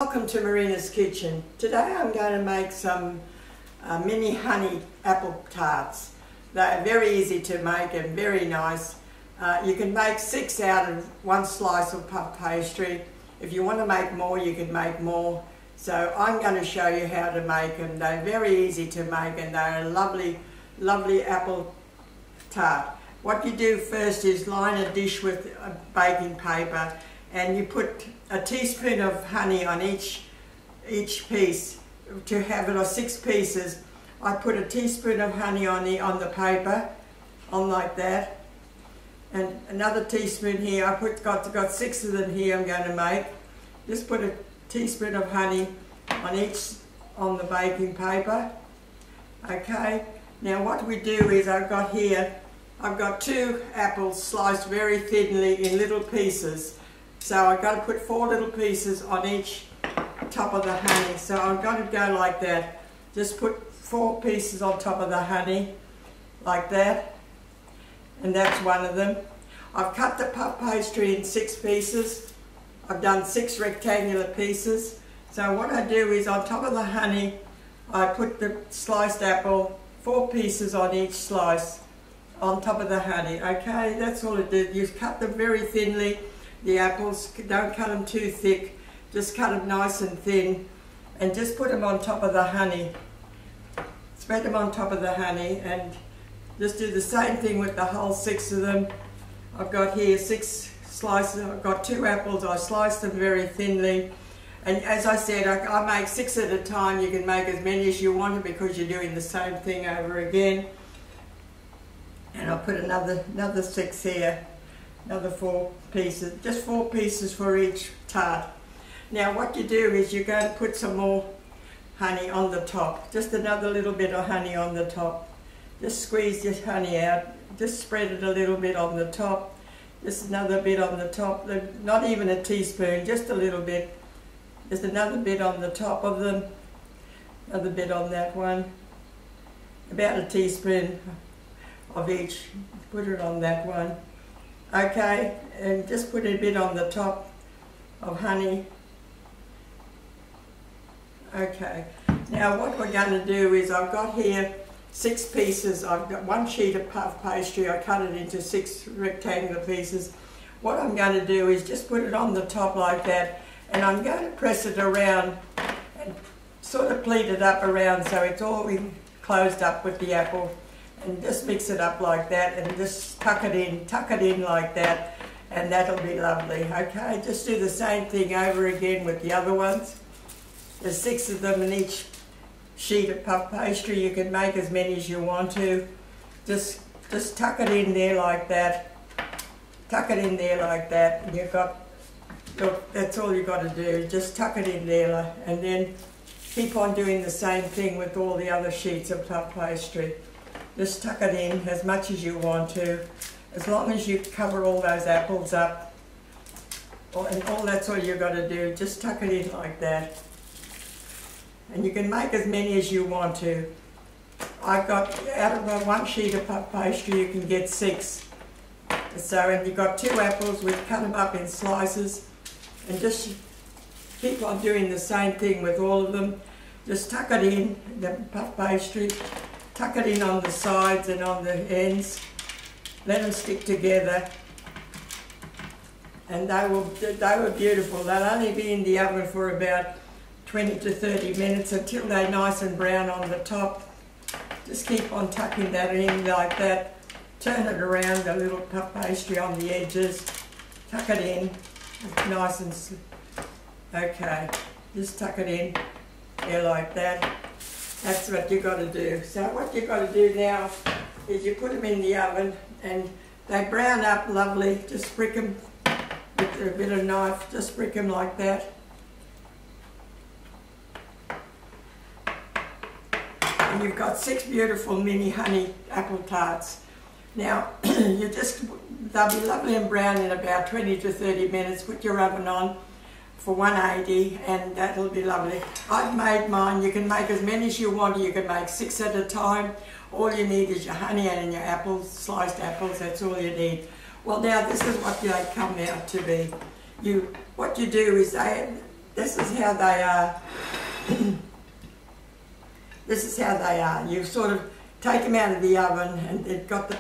Welcome to Marina's kitchen. Today I'm going to make some mini honey apple tarts. They're very easy to make and very nice. You can make 6 out of 1 slice of puff pastry. If you want to make more, you can make more. So I'm going to show you how to make them. They're very easy to make and they're a lovely, lovely apple tart. What you do first is line a dish with baking paper, and you put a teaspoon of honey on each piece. To have it on 6 pieces, I put a teaspoon of honey on the paper, on like that, and another teaspoon here. I got 6 of them here I'm going to make. Just put a teaspoon of honey on the baking paper. Okay, now what we do is I've got 2 apples sliced very thinly in little pieces. So I've got to put 4 little pieces on each top of the honey. So I'm going to go like that. Just put 4 pieces on top of the honey, like that. And that's one of them. I've cut the puff pastry in 6 pieces. I've done 6 rectangular pieces. So what I do is on top of the honey, I put the sliced apple, 4 pieces on each slice, on top of the honey. Okay, that's all it is. You cut them very thinly. The apples, don't cut them too thick, just cut them nice and thin, and just put them on top of the honey. Spread them on top of the honey, and just do the same thing with the whole 6 of them. I've got here 6 slices. I've got 2 apples. I sliced them very thinly, and as I said, I make 6 at a time. You can make as many as you want because you're doing the same thing over again. And I'll put another 6 here. Another 4 pieces, just 4 pieces for each tart. Now what you do is you're going to put some more honey on the top, just another little bit of honey on the top. Just squeeze this honey out, just spread it a little bit on the top, just another bit on the top, not even a teaspoon, just a little bit, just another bit on the top of them, another bit on that one, about a teaspoon of each, put it on that one. Okay, and just put a bit on the top of honey. Okay, now what we're going to do is I've got here 6 pieces. I've got 1 sheet of puff pastry. I cut it into 6 rectangular pieces. What I'm going to do is just put it on the top like that, and I'm going to press it around and sort of pleat it up around so it's all closed up with the apple. And just mix it up like that, and just tuck it in like that, and that'll be lovely. Okay, just do the same thing over again with the other ones. There's 6 of them in each sheet of puff pastry. You can make as many as you want to. Just tuck it in there like that. Tuck it in there like that, and you've got, look, that's all you've got to do. Just tuck it in there, and then keep on doing the same thing with all the other sheets of puff pastry. Just tuck it in as much as you want to, as long as you cover all those apples up. And that's all you've got to do, just tuck it in like that. And you can make as many as you want to. I've got, out of 1 sheet of puff pastry, you can get 6. So, and you've got 2 apples, we cut them up in slices. And just keep on doing the same thing with all of them. Just tuck it in, the puff pastry. Tuck it in on the sides and on the ends. Let them stick together. And they were beautiful. They'll only be in the oven for about 20 to 30 minutes until they're nice and brown on the top. Just keep on tucking that in like that. Turn it around, the little puff pastry on the edges. Tuck it in. It's nice and okay. Just tuck it in there like that. That's what you've got to do. So what you've got to do now is you put them in the oven and they brown up lovely. Just prick them with a bit of knife, just prick them like that. And you've got 6 beautiful mini honey apple tarts. Now, they'll be lovely and brown in about 20 to 30 minutes. Put your oven on for 180, and that'll be lovely. I've made mine. You can make as many as you want. You can make 6 at a time. All you need is your honey and your apples, sliced apples. That's all you need. Well, now this is what they come out to be. What you do is this is how they are. This is how they are. You sort of take them out of the oven and you've got the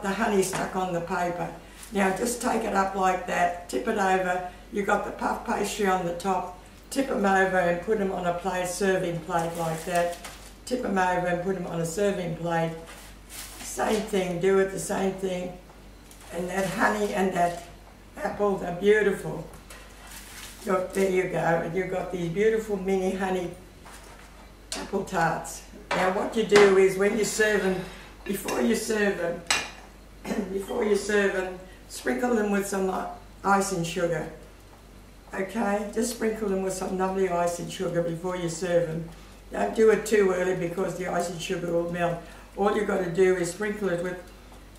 honey stuck on the paper. Now just take it up like that, tip it over. You've got the puff pastry on the top. Tip them over and put them on a plate, serving plate like that. Tip them over and put them on a serving plate. Same thing, do it the same thing. And that honey and that apple, they're beautiful. Look, there you go. You've got these beautiful mini honey apple tarts. Now what you do is when you serve them, before you serve them, sprinkle them with some icing sugar. Okay, just sprinkle them with some lovely icing sugar before you serve them. Don't do it too early because the icing sugar will melt. All you've got to do is sprinkle it with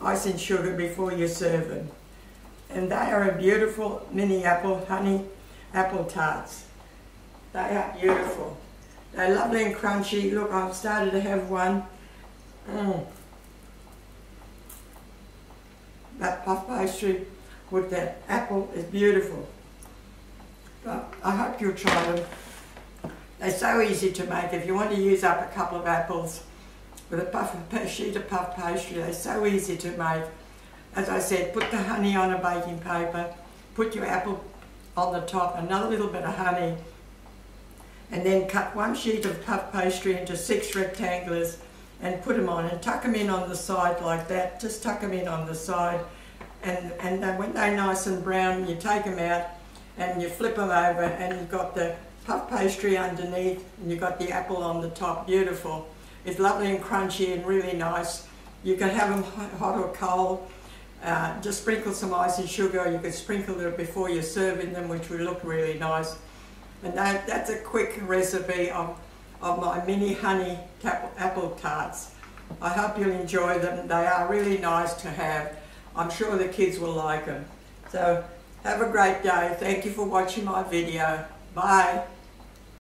icing sugar before you serve them. And they are a beautiful mini honey apple tarts. They are beautiful. They're lovely and crunchy. Look, I've started to have one. That puff pastry with that apple is beautiful. But I hope you'll try them. They're so easy to make. If you want to use up a couple of apples with a sheet of puff pastry, they're so easy to make. As I said, put the honey on a baking paper, put your apple on the top, another little bit of honey, and then cut one sheet of puff pastry into 6 rectangles and put them on and tuck them in on the side like that. Just tuck them in on the side, and then when they're nice and brown, you take them out and you flip them over, and you've got the puff pastry underneath and you've got the apple on the top. Beautiful. It's lovely and crunchy and really nice. You can have them hot or cold. Just sprinkle some icing sugar, or you can sprinkle it before you're serving them, which will look really nice. And that's a quick recipe of my mini honey apple tarts. I hope you'll enjoy them. They are really nice to have. I'm sure the kids will like them. So have a great day. Thank you for watching my video. Bye.